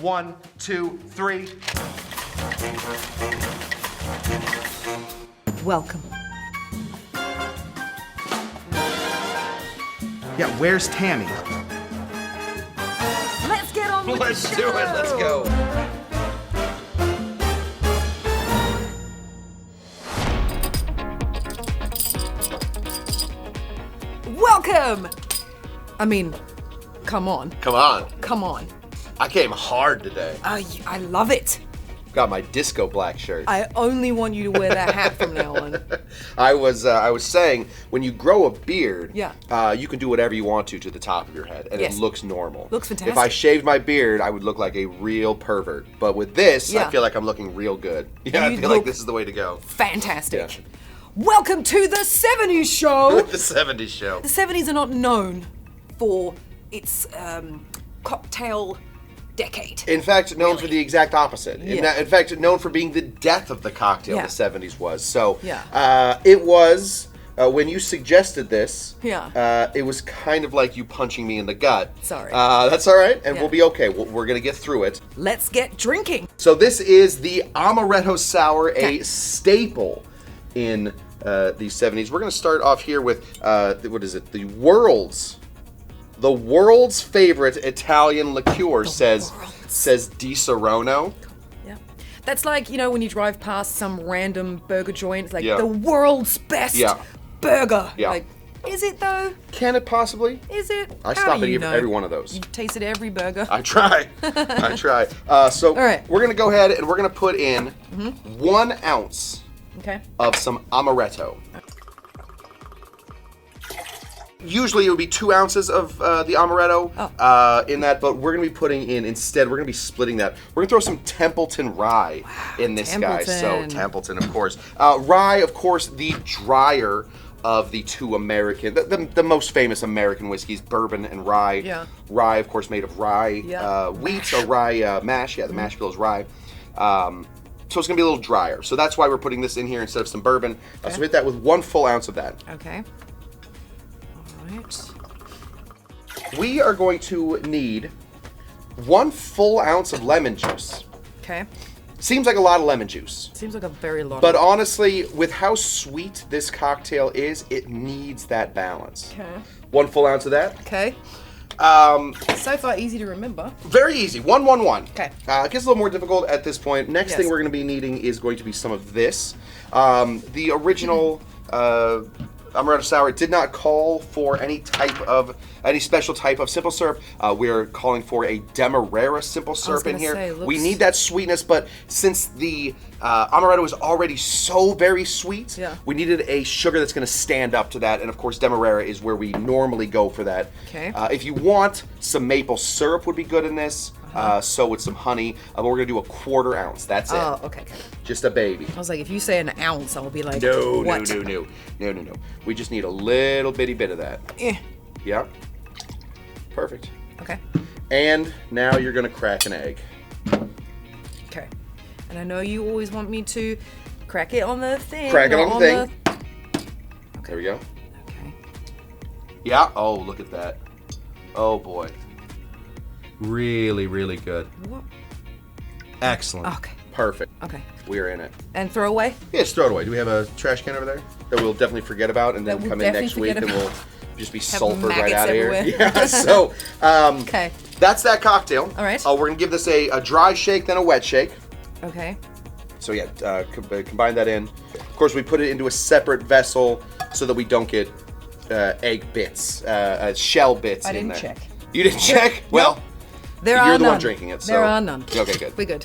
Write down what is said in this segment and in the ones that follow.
1, 2, 3. Welcome. Yeah, where's Tamee? Let's get on with Let's the do show. it. Let's go. Welcome. I mean, come on. Come on. Come on. I came hard today. I love it. Got my disco black shirt. I only want you to wear that hat from now on. I was saying, when you grow a beard, Yeah. you can do whatever you want to the top of your head, and Yes. it looks normal. Looks If fantastic. I shaved my beard, I would look like a real pervert. But with this, Yeah. I feel like I'm looking real good. Yeah, I You feel like look- this is the way to go. Fantastic. Yeah. Welcome to the 70's show. The 70's show. The 70's are not known for its cocktail decade. In fact, known for the exact opposite. Yeah. In fact, known for being the death of the cocktail, Yeah. the 70's was. So, Yeah. it was, when you suggested this, Yeah. it was kind of like you punching me in the gut. Sorry. That's all right, and Yeah. we'll be okay. We're going to get through it. Let's get drinking. So this is the Amaretto Sour, Okay. a staple in the 70's. We're going to start off here with, what is it, the world's favorite Italian liqueur, says Di Serono. Yeah. That's like, you know, when you drive past some random burger joint, it's like Yeah. the world's best Yeah. burger. Yeah. Like, is it though? Can it possibly? Is it? I How stop do at you know? every one of those. You've tasted every burger. I try. I try. So All right. we're going to go ahead and we're going to put in 1 ounce Okay. of some Amaretto. Usually it would be 2 ounces of the Amaretto in that, but we're going to be putting in, instead, we're going to be splitting that. We're going to throw some Templeton Rye in this guy. So Templeton, of course. Rye, of course, the drier of the two American, the most famous American whiskeys, bourbon and rye. Yeah. Rye, of course, made of rye Yeah. wheat, or rye mash. Yeah, the mash bill is rye. So it's going to be a little drier. So that's why we're putting this in here instead of some bourbon. So hit that with 1 full ounce of that. Okay. All right. We are going to need 1 full ounce of lemon juice. Okay. Seems like a lot of lemon juice. Seems like a very lot. But honestly, with how sweet this cocktail is, it needs that balance. Okay. 1 full ounce of that. Okay. So far, easy to remember. Very easy. 1, 1, 1. Okay. It gets a little more difficult at this point. Next Yes. thing we're going to be needing is going to be some of this. The original Amaretto Sour did not call for any special type of simple syrup. We're calling for a Demerara simple syrup in gonna here. say, We looks- need that sweetness, but since the Amaretto is already so very sweet, Yeah. we needed a sugar that's going to stand up to that, and of course Demerara is where we normally go for that. Okay. If you want, some maple syrup would be good in this. So with some honey, but we're gonna do a 1/4 ounce. That's it. Oh, okay. Just a baby. I was like, if you say an ounce, I'll be like, No. what? No. We just need a little bitty bit of that. Eh. Yeah. Perfect. Okay. And now you're gonna crack an egg. Okay. And I know you always want me to crack it on the thing. Crack it not on the thing. Okay. There we go. Okay. Yeah. Oh, look at that. Oh boy. Really, really good. What? Excellent. Okay. Perfect. Okay. We're in it. And throw away? Yeah, just throw it away. Do we have a trash can over there that we'll definitely forget about, and then That we'll come in next definitely week and forget we'll just be sulfured right maggots out of here? everywhere. Yeah. So Okay. that's that cocktail. All right. We're gonna give this a dry shake, then a wet shake. Okay. So yeah, combine that in. Of course, we put it into a separate vessel so that we don't get egg bits, shell bits I in didn't there. check. You didn't check? Well, There you're are the none. one drinking it. So. There are none. Okay, good. We're good.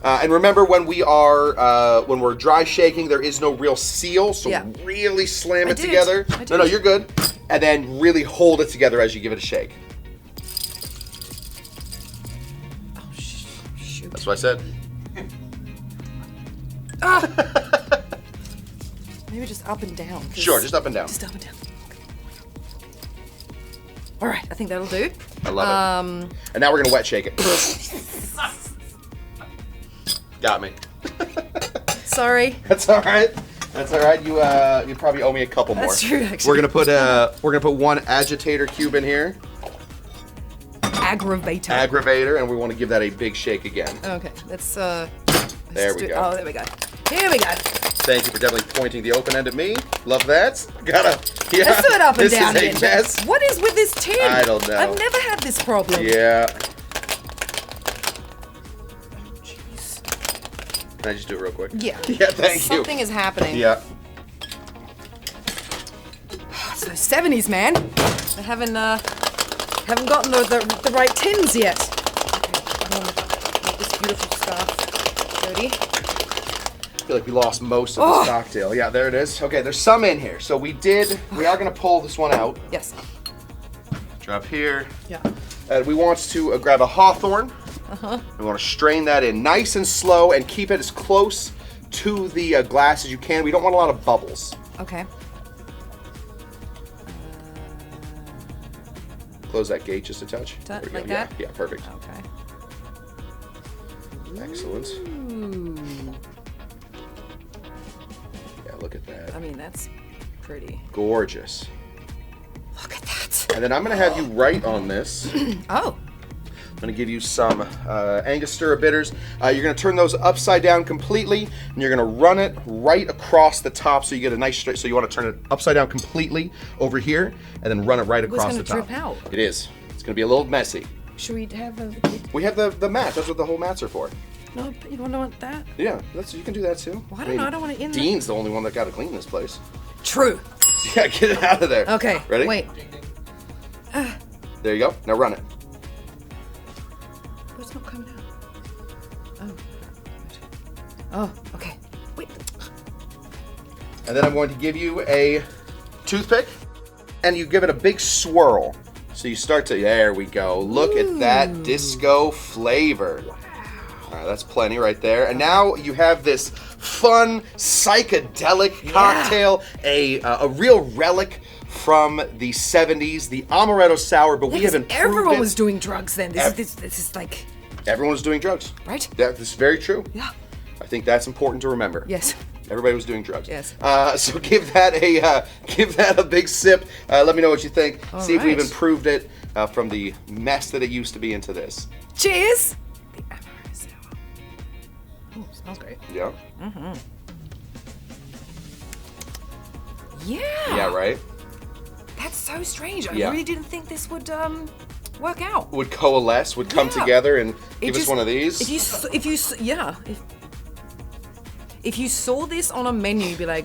And remember, when we're dry shaking, there is no real seal, so Yeah. really slam I it did. together. I No, did. you're good. And then really hold it together as you give it a shake. Oh, shoot. That's what I said. Maybe just up and down. Sure, just up and down. Just up and down. Okay. All right, I think that'll do. I love it. And now we're gonna wet shake it. Got me. Sorry. That's all right. That's all right. You probably owe me a couple more. That's true, actually. We're gonna put 1 agitator cube in here. aggravator. Aggravator, and we want to give that a big shake again. Okay, let's There we go. Oh, there we go. Here we go. Thank you for definitely pointing the open end at me. Love that. Gotta. Yeah. Let's do it up and this down. Is a Then. mess. What is with this tin? I don't know. I've never had this problem. Yeah. Jeez. Can I just do it real quick? Yeah. Yeah, thank you. Something is happening. Yeah. It's those 70s, man. I haven't gotten the right tins yet. Okay, I'm gonna make this beautiful stuff. Jody. I feel like we lost most of this cocktail. Yeah, there it is. Okay, there's some in here. So we are gonna pull this one out. Yes. Drop here. Yeah. We want to grab a hawthorn. We want to strain that in nice and slow and keep it as close to the glass as you can. We don't want a lot of bubbles. Okay. Close that gate just a touch. Like There we go. that? Yeah, perfect. Okay. Excellent. Ooh. Yeah, look at that. I mean, that's pretty. Gorgeous. Look at that. And then I'm going to have you write on this. Oh. I'm going to give you some Angostura bitters. You're going to turn those upside down completely, and you're going to run it right across the top so you get a nice straight. So you want to turn it upside down completely over here, and then run it right across the top. It's going to drip out. It is. It's going to be a little messy. Should we have a... We have the mat. That's what the whole mats are for. No, you don't want that? Yeah, you can do that too. Well, I don't know. I don't want it in there. Dean's the only one that got to clean this place. True. Yeah, get it out of there. Okay. Ready? Wait. There you go. Now run it. Oh, it's not coming out. Oh, okay. Wait. And then I'm going to give you a toothpick, and you give it a big swirl. So you start to, there we go. Look at that disco flavor. All right, that's plenty right there. And now you have this fun, psychedelic cocktail, a real relic from the 70s, the Amaretto Sour, but we have improved Everyone it. was doing drugs then. This is like... Everyone was doing drugs. Right? That is very true. Yeah. I think that's important to remember. Yes. Everybody was doing drugs. Yes. So give that a big sip. Let me know what you think. See if we've right. improved it from the mess that it used to be into this. Cheers! The Amaretto Sour. Oh, smells great. Yeah. Yeah. Yeah. Right. That's so strange. I Yeah. really didn't think this would work out. Would coalesce. Would come Yeah. together and It give us just- one of these. If you saw this on a menu, you'd be like,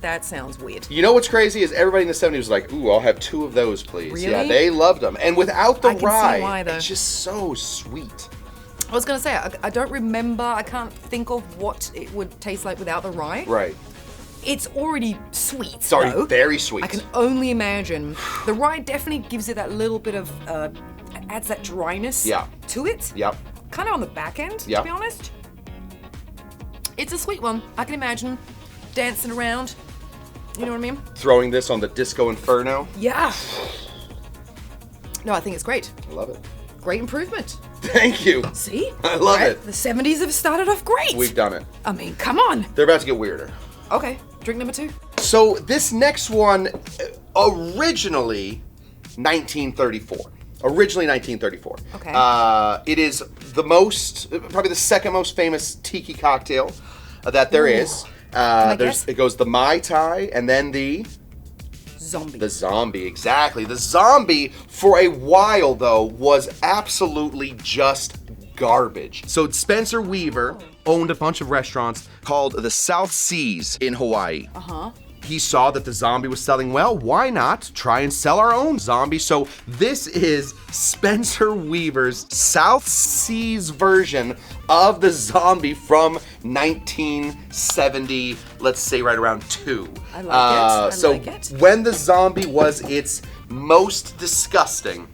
that sounds weird. You know what's crazy is everybody in the 70s was like, ooh, I'll have 2 of those, please. Really? Yeah, they loved them. And without the I can see rye, why, though. it's just so sweet. I was gonna say, I don't remember. I can't think of what it would taste like without the rye. Right. It's already sweet. It's already though. very sweet. I can only imagine. The rye definitely gives it that little bit of, adds that dryness Yeah. to it. Yep. Kind of on the back end, Yep. to be honest. It's a sweet one. I can imagine dancing around. You know what I mean? Throwing this on the Disco Inferno. Yeah. No, I think it's great. I love it. Great improvement. Thank you. See? I love Right? it. The 70s have started off great. We've done it. I mean, come on. They're about to get weirder. Okay, drink number 2. So this next one, originally 1934. Originally 1934. Okay. It is probably the second most famous tiki cocktail that there is. I guess? It goes the Mai Tai and then the Zombie. zombie, exactly. The zombie, for a while though, was absolutely just garbage. So Spencer Weaver owned a bunch of restaurants called the South Seas in Hawaii. He saw that the zombie was selling well. Why not try and sell our own zombie? So this is Spencer Weaver's South Seas version of the zombie from 1970, let's say right around 2. I like it. So like it. when the zombie was its most disgusting,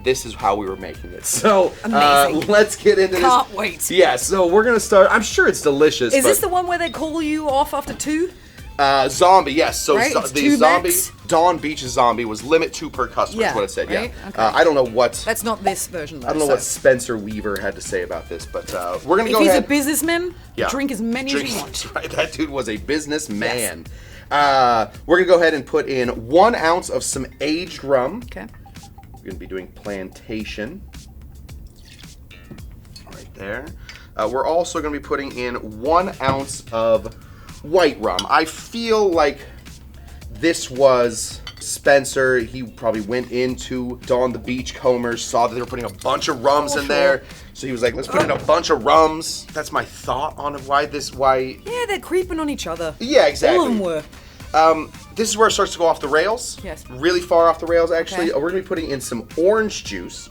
this is how we were making it. So Amazing. Let's get into this. Can't wait. Yeah, so we're gonna start. I'm sure it's delicious. Is but this the one where they call you off after 2? Zombie, yes. So Right, it's the 2 zombie, max? Dawn Beach's zombie was limit 2 per customer. Yeah, Is what it said. right? Yeah. Okay. I don't know what. That's not this version though. I don't know so what Spencer Weaver had to say about this, but we're gonna if go he's ahead. a businessman, Yeah. drink as many Drink- as you want. Right, that dude was a businessman. We're gonna go ahead and put in 1 ounce of some aged rum. Okay. We're gonna be doing plantation. there. We're also going to be putting in 1 ounce of white rum. I feel like this was Spencer. He probably went into Dawn the Beachcombers, saw that they were putting a bunch of rums in there. So he was like, let's put in a bunch of rums. That's my thought on why. Yeah, they're creeping on each other. Yeah, exactly. All of them were. This is where it starts to go off the rails. Yes. Really far off the rails, actually. Okay. We're going to be putting in some orange juice.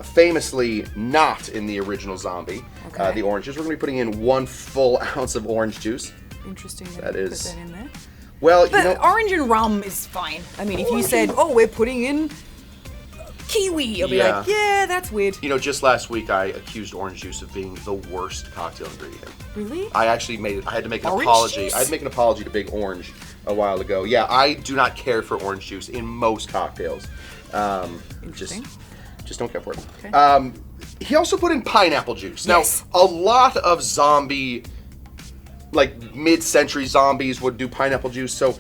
Famously not in the original zombie, Okay. the orange juice. We're going to be putting in 1 full ounce of orange juice. Interesting That you is- put that in there. Well, But you know, orange and rum is fine. I mean, if you said, oh, we're putting in kiwi, I'll be Yeah. like, yeah, that's weird. just last week I accused orange juice of being the worst cocktail ingredient. Really? I actually I had to make an Orange apology. juice? I had to make an apology to Big Orange a while ago. Yeah, I do not care for orange juice in most cocktails. Interesting. Just don't care for it. Okay. He also put in pineapple juice. Yes. Now, a lot of zombie, like mid-century zombies would do pineapple juice. So,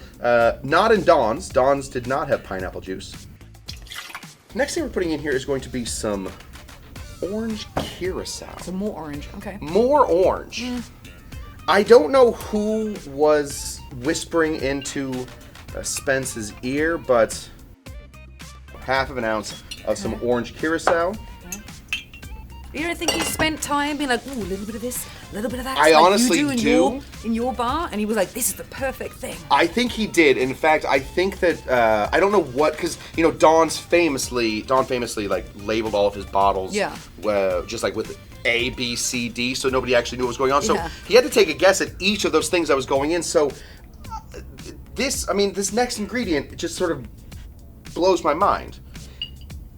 not in Dawn's. Dawn's did not have pineapple juice. Next thing we're putting in here is going to be some orange curacao. So more orange. Okay. More orange. I don't know who was whispering into Spence's ear, but 1/2 ounce of some orange curacao. You don't think he spent time being like, ooh, a little bit of this, a little bit of that? I like honestly you do. in your bar, and he was like, this is the perfect thing. I think he did. In fact, I think that I don't know what, because Dawn famously like labeled all of his bottles. Yeah. Just like with A, B, C, D, so nobody actually knew what was going on. So Yeah. he had to take a guess at each of those things that was going in. So this next ingredient just sort of blows my mind.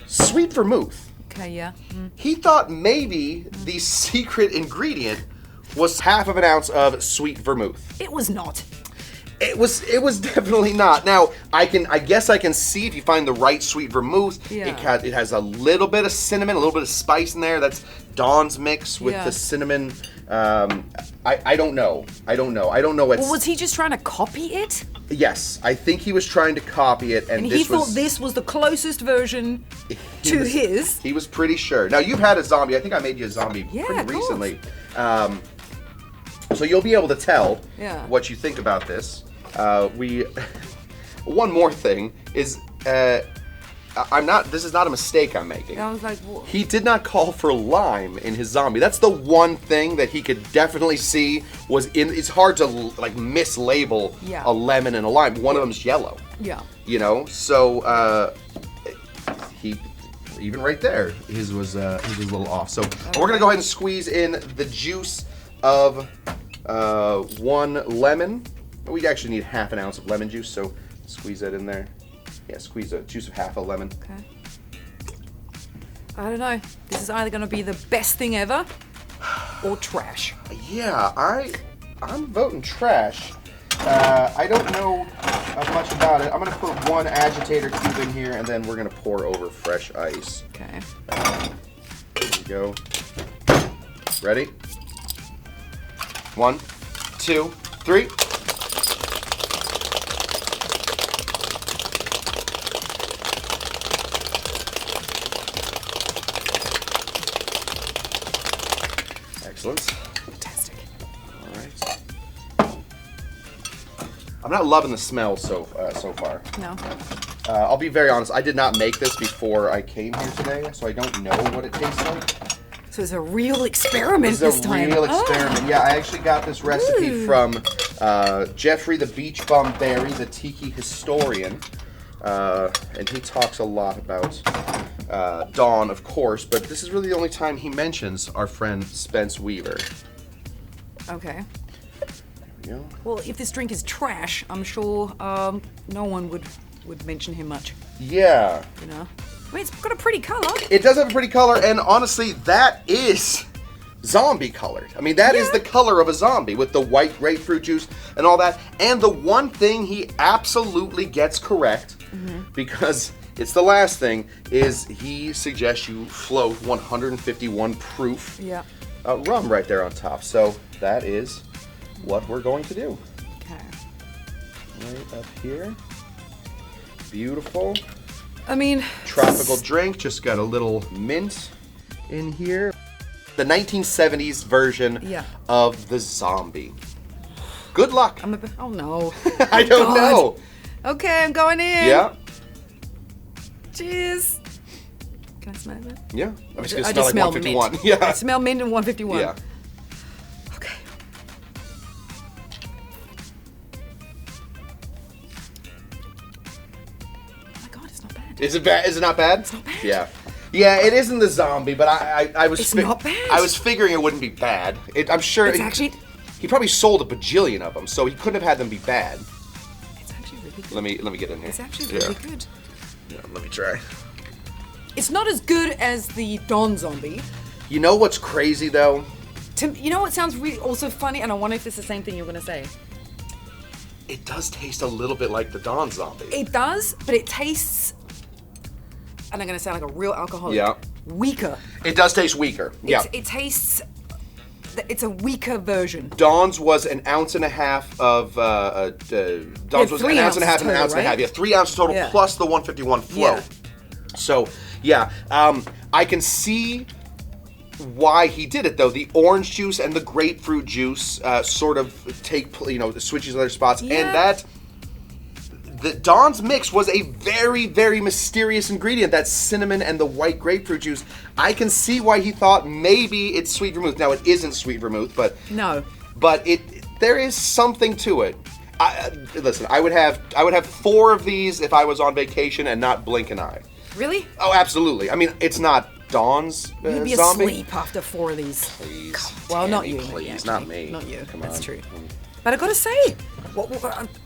Sweet vermouth. Okay, yeah. He thought maybe the secret ingredient was 1/2 ounce of sweet vermouth. It was not. It was definitely not. Now, I guess I can see if you find the right sweet vermouth. Yeah. It has a little bit of cinnamon, a little bit of spice in there. That's Dawn's mix with Yeah. the cinnamon. I don't know. I don't know what's. Well, was he just trying to copy it? Yes, I think he was trying to copy it, and And this he thought was. this was the closest version he to was- his. He was pretty sure. Now, you've had a zombie. I think I made you a zombie Yeah, pretty of course. recently. So you'll be able to tell Yeah. what you think about this. One more thing is, this is not a mistake I'm making. I was like, what? He did not call for lime in his zombie. That's the one thing that he could definitely see was in. It's hard to like mislabel Yeah. a lemon and a lime. One of them's yellow. Yeah. So he even right there, his was a little off. So we're gonna go ahead and squeeze in the juice of 1 lemon. We actually need 1/2 ounce of lemon juice, so squeeze that in there. Yeah, squeeze the juice of 1/2 a lemon. Okay. I don't know. This is either going to be the best thing ever or trash. Yeah, I'm voting trash. I don't know much about it. I'm gonna put 1 agitator cube in here, and then we're gonna pour over fresh ice. Okay. There we go. Ready? 1, 2, 3. Excellent. Fantastic. All right. I'm not loving the smell so far. No. I'll be very honest. I did not make this before I came here today, so I don't know what it tastes like. So it's a real experiment This is this a time. real Oh. experiment. Yeah, I actually got this recipe Ooh. from Jeffrey the Beach Bum Berry, the tiki historian, and he talks a lot about Dawn, of course, but this is really the only time he mentions our friend Spence Weaver. Okay. There we go. Well, if this drink is trash, I'm sure no one would mention him much. Yeah. You know. I mean, it's got a pretty color. It does have a pretty color, and honestly, that is zombie colored. I mean, that is the color of a zombie with the white grapefruit juice and all that. And the one thing he absolutely gets correct, because it's the last thing, is he suggests you float 151 proof Yeah. rum right there on top. So that is what we're going to do. Okay. Right up here. Beautiful. I mean, Tropical drink, just got a little mint in here. the 1970s version of the zombie. Good luck. Oh no. I don't know. Okay, I'm going in. Yeah. Cheers. Can I smell it? Yeah. I'm just gonna I smell like 151. mint. Yeah. I smell mint and 151. Yeah. Okay. Oh my god, it's not bad. Is it bad? Is it not bad? It's not bad. Yeah. Yeah, it isn't the zombie, but I was. It's not bad. I was figuring it wouldn't be bad. I'm sure. It's actually. He probably sold a bajillion of them, so he couldn't have had them be bad. It's actually really good. Let me get in here. It's actually really good. Yeah, let me try. It's not as good as the Don Zombie. You know what's crazy though? You know what sounds really also funny, and I wonder if it's the same thing you're gonna say. It does taste a little bit like the Dawn Zombie. It does, but it tastes, and I'm gonna sound like a real alcoholic. Yeah. Weaker. It does taste weaker. Yeah. It tastes. It's a weaker version. Dawn's was an ounce and a half of. Dawn's was an ounce and a half and an ounce and a half. Yeah, 3 ounces total plus the 151 float. Yeah. So yeah, I can see why he did it though. The orange juice and the grapefruit juice sort of switches other spots, and that. The Dawn's mix was a very, very mysterious ingredient, that cinnamon and the white grapefruit juice. I can see why he thought maybe it's sweet vermouth. Now, it isn't sweet vermouth, but... No. But there is something to it. Listen, I would have 4 of these if I was on vacation and not blink an eye. Really? Oh, absolutely. I mean, it's not Dawn's You'd be zombie. asleep after 4 of these. Please. Well, not Tammy, you. Please, yeah, not me. Not you. Come That's on. true. But I gotta say,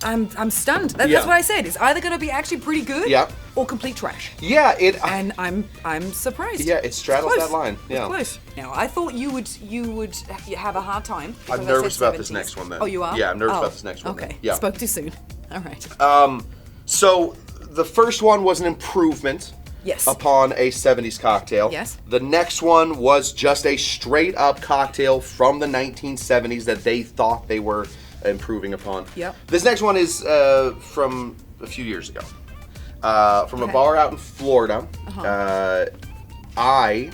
I'm stunned. That's what I said. It's either gonna be actually pretty good, or complete trash. Yeah, And I'm surprised. Yeah, it straddles that line. Yeah. It's close. Now I thought you would have a hard time. I'm nervous about this next one then. Oh, you are? Yeah, I'm nervous about this next one. Okay. Then. Yeah. Spoke too soon. All right. So the first one was an improvement. Yes. Upon a 70s cocktail. Yes. The next one was just a straight up cocktail from the 1970s that they thought they were improving upon. Yep. This next one is from a few years ago. From a bar out in Florida. I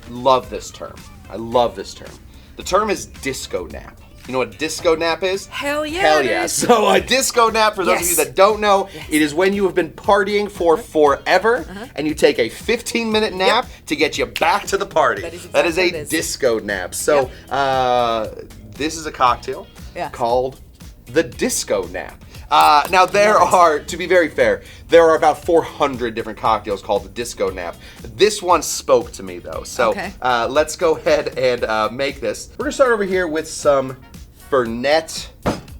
love this term. I love this term. The term is disco nap. You know what disco nap is? Hell yeah. Hell yeah. So a disco nap, for those of you that don't know, it is when you have been partying for forever and you take a 15-minute nap to get you back to the party. That is a disco nap. So this is a cocktail called the disco nap. Now there are, to be very fair, there are about 400 different cocktails called the disco nap. This one spoke to me though. So let's go ahead and make this. We're gonna start over here with some Fernet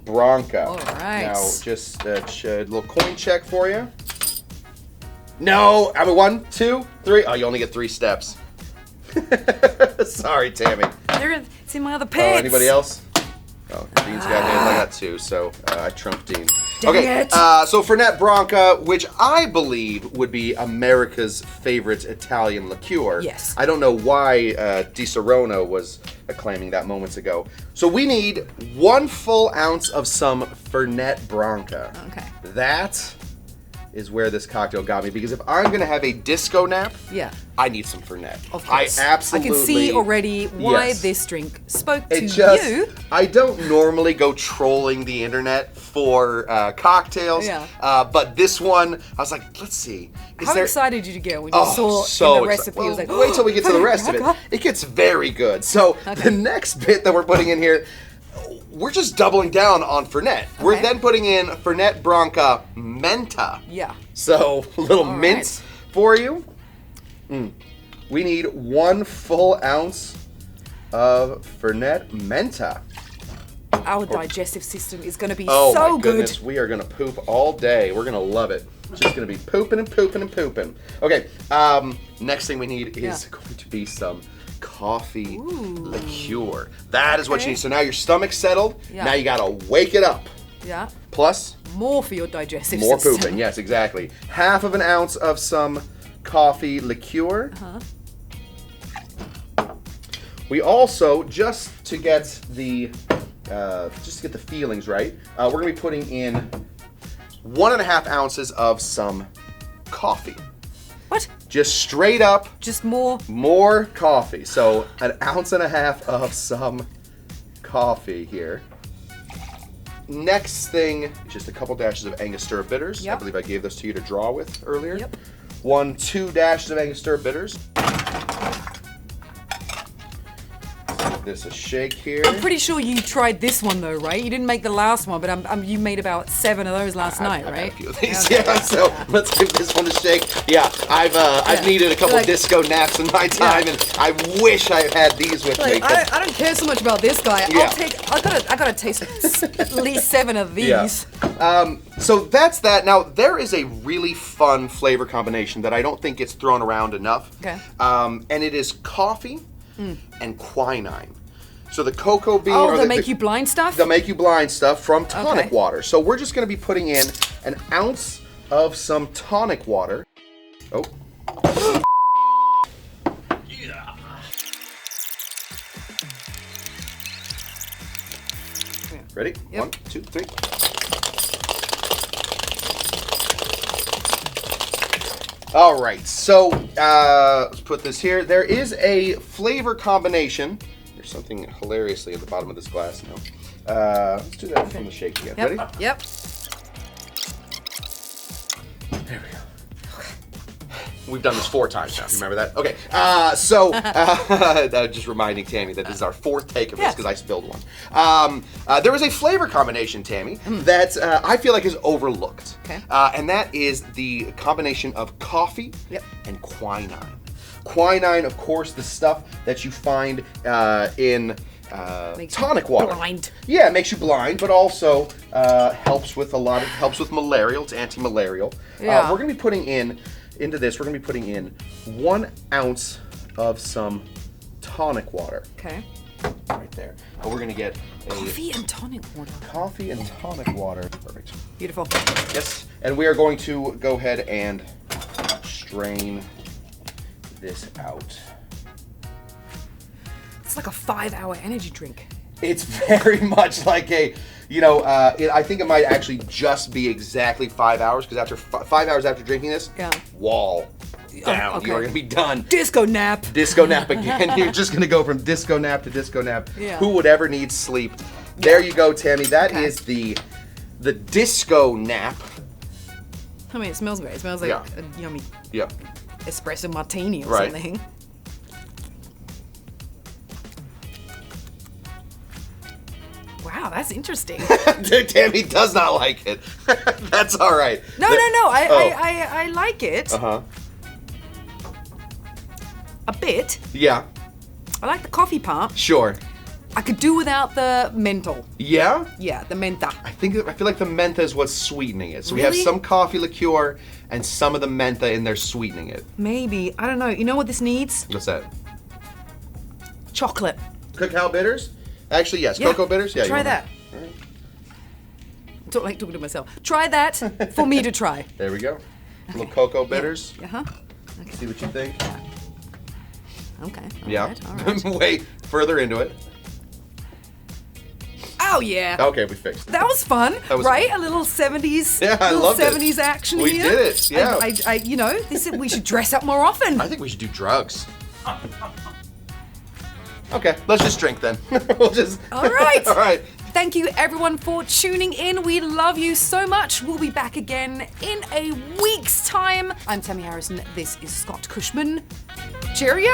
Branca. All right. Now, just a little coin check for you. No, I mean 1, 2, 3. Oh, you only get 3 steps. Sorry, Tammy. It's in my other pants. Oh, anybody else? Oh, Dean's got hands. I got 2, so I trumped Dean. Dang it. So Fernet Branca, which I believe would be America's favorite Italian liqueur. Yes. I don't know why Di Serono was claiming that moments ago. So we need 1 full ounce of some Fernet Branca. Okay. That is where this cocktail got me, because if I'm gonna have a disco nap, I need some Fernet. Of course. I absolutely. I can see already why this drink spoke to you. I don't normally go trolling the internet for cocktails, but this one, I was like, let's see. How excited did you get when you saw in the recipe? Well, It was like, wait till we get to the rest of it. Branca? It gets very good. So the next bit that we're putting in here, we're just doubling down on Fernet. We're then putting in Fernet Branca Menthe. Yeah. So a little mint for you. We need 1 full ounce of Fernet Menthe. Our digestive system is going to be Oh so my goodness, good. we are going to poop all day. We're going to love it. It's just going to be pooping and pooping and pooping. Okay, next thing we need is going to be some coffee liqueur. That is what you need. So now your stomach's settled. Now you got to wake it up. Yeah. Plus more for your digestive more system. pooping. Yes, exactly. 1/2 an ounce of some coffee liqueur. We also, just to get the feelings right, we're gonna be putting in 1.5 ounces of some coffee. What? just straight up. Just more. More coffee. So 1.5 ounces of some coffee here. Next thing is just a couple dashes of Angostura bitters. Yep. I believe I gave those to you to draw with earlier. Yep. 2 dashes of Angostura bitters. Give this a shake here. I'm pretty sure you tried this one though, right? You didn't make the last one, but you made about 7 of those last night, I've right? had a few of these, yeah. So let's give this one a shake. Yeah, I've needed a couple disco naps in my time, and I wish I had these with me. I don't care so much about this guy. Yeah. I gotta taste at least 7 of these. Yeah. So that's that. Now there is a really fun flavor combination that I don't think gets thrown around enough. Okay. And it is coffee and quinine. So the cocoa bean. Oh, the make you blind stuff? The make you blind stuff from Tonic Okay. Water. So we're just going to be putting in 1 ounce of some Tonic Water. Oh. Yeah. Ready? Yep. 1, 2, 3. All right, so let's put this here. There is a flavor combination. There's something hilariously at the bottom of this glass now. Let's do that from the shake again. Yep. Ready? Yep. There we go. We've done this 4 times now. You remember that? Okay. Just reminding Tamee that this is our 4th take of this because I spilled one. There was a flavor combination, Tamee, that I feel like is overlooked. Okay. And that is the combination of coffee and quinine. Quinine, of course, the stuff that you find in Tonic Water. Blind. Yeah, it makes you blind, but also helps with malaria. It's anti-malarial. Yeah. We're gonna be putting into this. We're gonna be putting in 1 ounce of some Tonic Water. Okay. Right there. And we're gonna get Coffee and tonic water. coffee and tonic water. Perfect. Beautiful. Yes, and we are going to go ahead and strain this out. It's like a 5-hour energy drink. It's very much like a, I think it might actually just be exactly 5 hours because after 5 hours after drinking this, wall down. okay. You are going to be done. Disco nap. Disco nap again. You're just going to go from disco nap to disco nap. Yeah. Who would ever need sleep? There you go, Tamee. That is the disco nap. I mean, it smells great. It smells like a yummy espresso martini or something. Wow, that's interesting. Tamee does not like it. That's all right. No. I like it. Uh-huh. A bit. Yeah. I like the coffee part. Sure. I could do without the menthol. Yeah? Yeah, the mentha. I feel like the menthe is what's sweetening it. So we Really? have some coffee liqueur and some of the menthe in there sweetening it. Maybe. I don't know. You know what this needs? What's that? Chocolate. Cacao bitters? Actually, yes. Yeah. Cocoa bitters? Yeah. you Try want that. All right. I don't like talking to myself. Try that for me to try. There we go. A little cocoa bitters. Uh-huh. See what you think. Okay. Yeah. All right. Way further into it. Oh, yeah. Okay, we fixed it. That was fun, That was right? fun. A little 70s. Yeah, I little loved it. 70s action We here. did it, yeah. We should dress up more often. I think we should do drugs. Okay, let's just drink then. We'll just. All right. All right. Thank you, everyone, for tuning in. We love you so much. We'll be back again in a week's time. I'm Tamee Harrison. This is Scott Cushman. Cheerio.